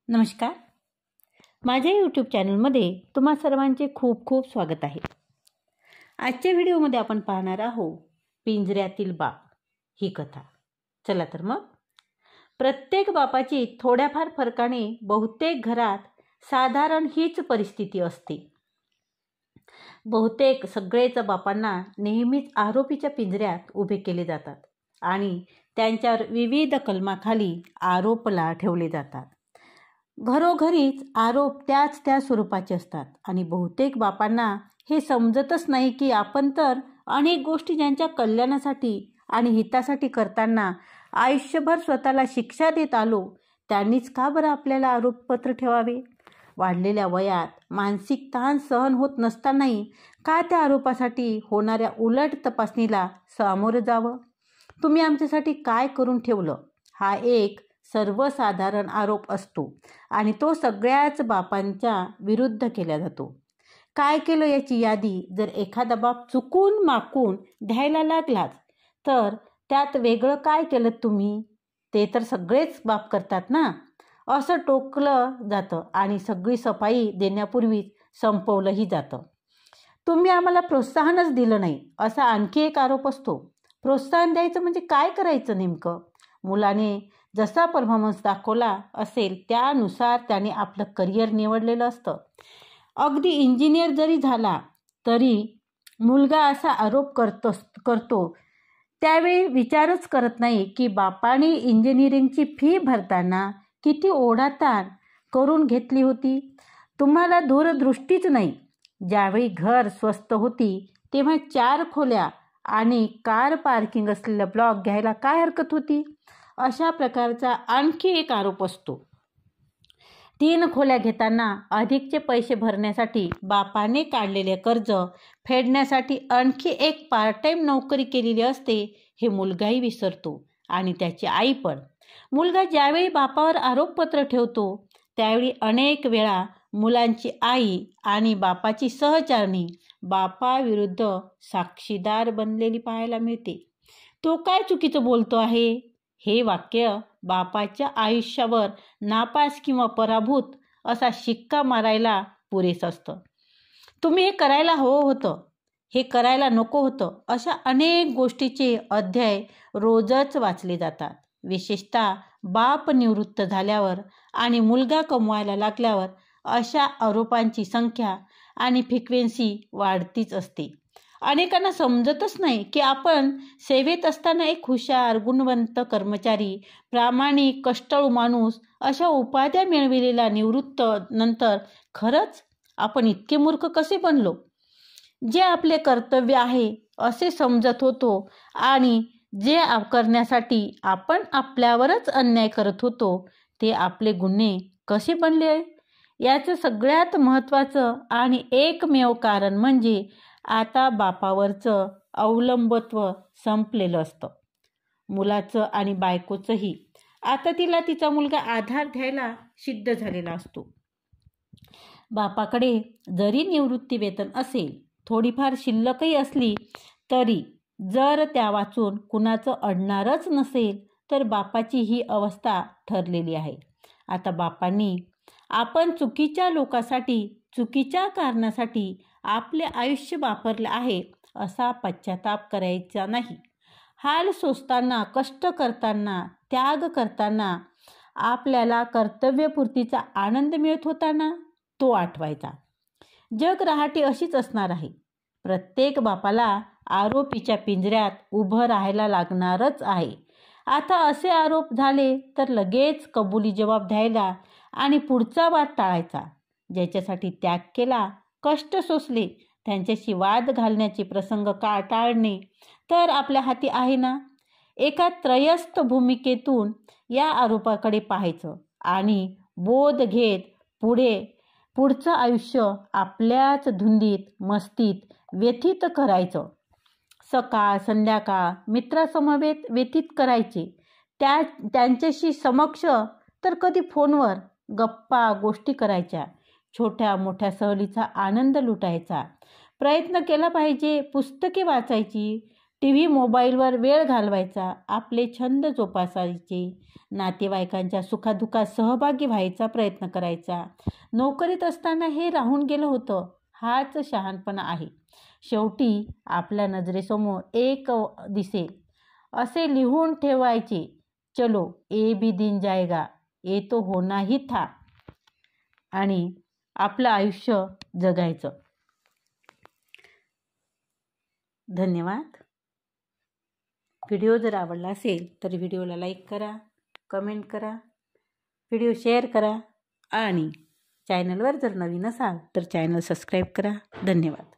नमस्कार. माझ्या यूट्यूब चॅनलमध्ये तुम्हा सर्वांचे खूप खूप स्वागत आहे. आजच्या व्हिडिओमध्ये आपण पाहणार आहोत पिंजऱ्यातील बाप ही कथा. चला तर मग. प्रत्येक बापाची थोड्याफार फरकाने बहुतेक घरात साधारण हीच परिस्थिती असते. बहुतेक सगळेच बापांना नेहमीच आरोपीच्या पिंजऱ्यात उभे केले जातात आणि त्यांच्यावर विविध कलमाखाली आरोपला ठेवले जातात. घरोघरीच आरोप त्या स्वरूपाचे असतात आणि बहुतेक बापांना हे समजतच नाही की आपण तर अनेक गोष्टी ज्यांच्या कल्याणासाठी आणि हितासाठी करताना आयुष्यभर स्वतःला शिक्षा देत आलो, त्यांनीच का बरं आपल्याला आरोपपत्र ठेवावे? वाढलेल्या वयात मानसिक ताण सहन होत नसतानाही का त्या आरोपासाठी होणाऱ्या उलट तपासणीला सामोरं जावं? तुम्ही आमच्यासाठी काय करून ठेवलं? हा एक सर्वसाधारण आरोप असतो आणि तो सगळ्याच बापांच्या विरुद्ध केला जातो. काय केलं याची यादी जर एखादा बाप चुकून माकून द्यायला लागलाच तर त्यात वेगळं काय केलं तुम्ही? ते तर सगळेच बाप करतात ना, असं टोकलं जातं आणि सगळी सफाई देण्यापूर्वीच संपवलंही जातं. तुम्ही आम्हाला प्रोत्साहनच दिलं नाही असा आणखी एक आरोप असतो. प्रोत्साहन द्यायचं म्हणजे काय करायचं नेमकं? मुलाने जसा परफॉर्मन्स दाखवला असेल त्यानुसार त्याने आपलं करिअर निवडलेलं असतं. अगदी इंजिनियर जरी झाला तरी मुलगा असा आरोप करतो त्यावेळी विचारच करत नाही की बापाने इंजिनिअरिंगची फी भरताना किती ओढाताण करून घेतली होती. तुम्हाला दूरदृष्टीच नाही. ज्यावेळी घर स्वस्त होती तेव्हा 4 खोल्या आणि कार पार्किंग असलेला ब्लॉक घ्यायला काय हरकत होती? अशा प्रकारचा आणखी एक आरोप असतो. 3 खोल्या घेताना अधिकचे पैसे भरण्यासाठी बापाने काढलेले कर्ज फेडण्यासाठी आणखी एक पार्ट टाइम नोकरी केलेली असते हे मुलगाही विसरतो आणि त्याची आई पण. मुलगा ज्यावेळी बापावर आरोपपत्र ठेवतो त्यावेळी अनेक वेळा मुलांची आई आणि बापाची सहचारणी बापाविरुद्ध साक्षीदार बनलेली पाहायला मिळते. तो काय चुकीचं बोलतो आहे? हे वाक्य बापाच्या आयुष्यावर नापास किंवा पराभूत असा शिक्का मारायला पुरेसं असतं. तुम्ही हे करायला हवं होतं, हे करायला नको होतं, अशा अनेक गोष्टीचे अध्याय रोजच वाचले जातात. विशेषतः बाप निवृत्त झाल्यावर आणि मुलगा कमवायला लागल्यावर अशा आरोपांची संख्या आणि फ्रिक्वेन्सी वाढतीच असते. अनेकांना समजतच नाही की आपण सेवेत असताना एक हुशार, गुणवंत कर्मचारी, प्रामाणिक, कष्टाळू माणूस अशा उपाध्या मिळविलेला निवृत्त नंतर खरंच आपण इतके मूर्ख कसे बनलो? जे आपले कर्तव्य आहे असे समजत होतो आणि जे करण्यासाठी आपण आपल्यावरच अन्याय करत होतो ते आपले गुन्हे कसे बनले? याचं सगळ्यात महत्त्वाचं आणि एकमेव कारण म्हणजे आता बापावरचं अवलंबत्व संपलेलं असतं. मुलाचं आणि बायकोचंही. आता तिला तिचा मुलगा आधार द्यायला सिद्ध झालेला असतो. बापाकडे जरी निवृत्ती वेतन असेल, थोडीफार शिल्लकही असली तरी जर त्या वाचून कुणाचं अडणारच नसेल तर बापाची ही अवस्था ठरलेली आहे. आता बापांनी आपण चुकीच्या लोकांसाठी, चुकीच्या कारणासाठी आपले आयुष्य वापरले आहे असा पश्चाताप करायचा नाही. हाल सोसताना, कष्ट करताना, त्याग करताना आपल्याला कर्तव्यपूर्तीचा आनंद मिळत होता ना, तो आठवायचा. जग रहाटी अशीच असणार आहे. प्रत्येक बापाला आरोपीच्या पिंजऱ्यात उभं राहायला लागणारच आहे. आता असे आरोप झाले तर लगेच कबुली जबाब द्यायला आणि पुढचा वाद टाळायचा. ज्याच्यासाठी त्याग केला, कष्ट सोसले, त्यांच्याशी वाद घालण्याचे प्रसंग टाळणे तर आपल्या हाती आहे ना. एका त्रयस्थ भूमिकेतून या आरोपाकडे पाहायचं आणि बोध घेत पुढचं आयुष्य आपल्याच धुंदीत, मस्तीत व्यतीत करायचं. सकाळ संध्याकाळ मित्रासमवेत व्यतीत करायचे. त्यांच्याशी समक्ष तर कधी फोनवर गप्पा गोष्टी करायच्या. छोट्या मोठ्या सहलीचा आनंद लुटायचा. प्रयत्न केला पाहिजे, पुस्तके वाचायची, TV मोबाईलवर वेळ घालवायचा, आपले छंद जोपासायचे, नातेवाईकांच्या सुखादुःखात सहभागी व्हायचा प्रयत्न करायचा. नोकरीत असताना हे राहून गेलं होतं. हाच शहाणपणा आहे. शेवटी आपल्या नजरेसमोर एक दिसेल असे लिहून ठेवायचे, चलो ये भी दिन जाएगा, ये तो होना ही था, आणि आपलं आयुष्य जगायचं. धन्यवाद. व्हिडिओ जर आवडला असेल तर व्हिडिओला लाईक करा, कमेंट करा, व्हिडिओ शेअर करा आणि चॅनलवर जर नवीन असाल तर चॅनल सबस्क्राईब करा. धन्यवाद.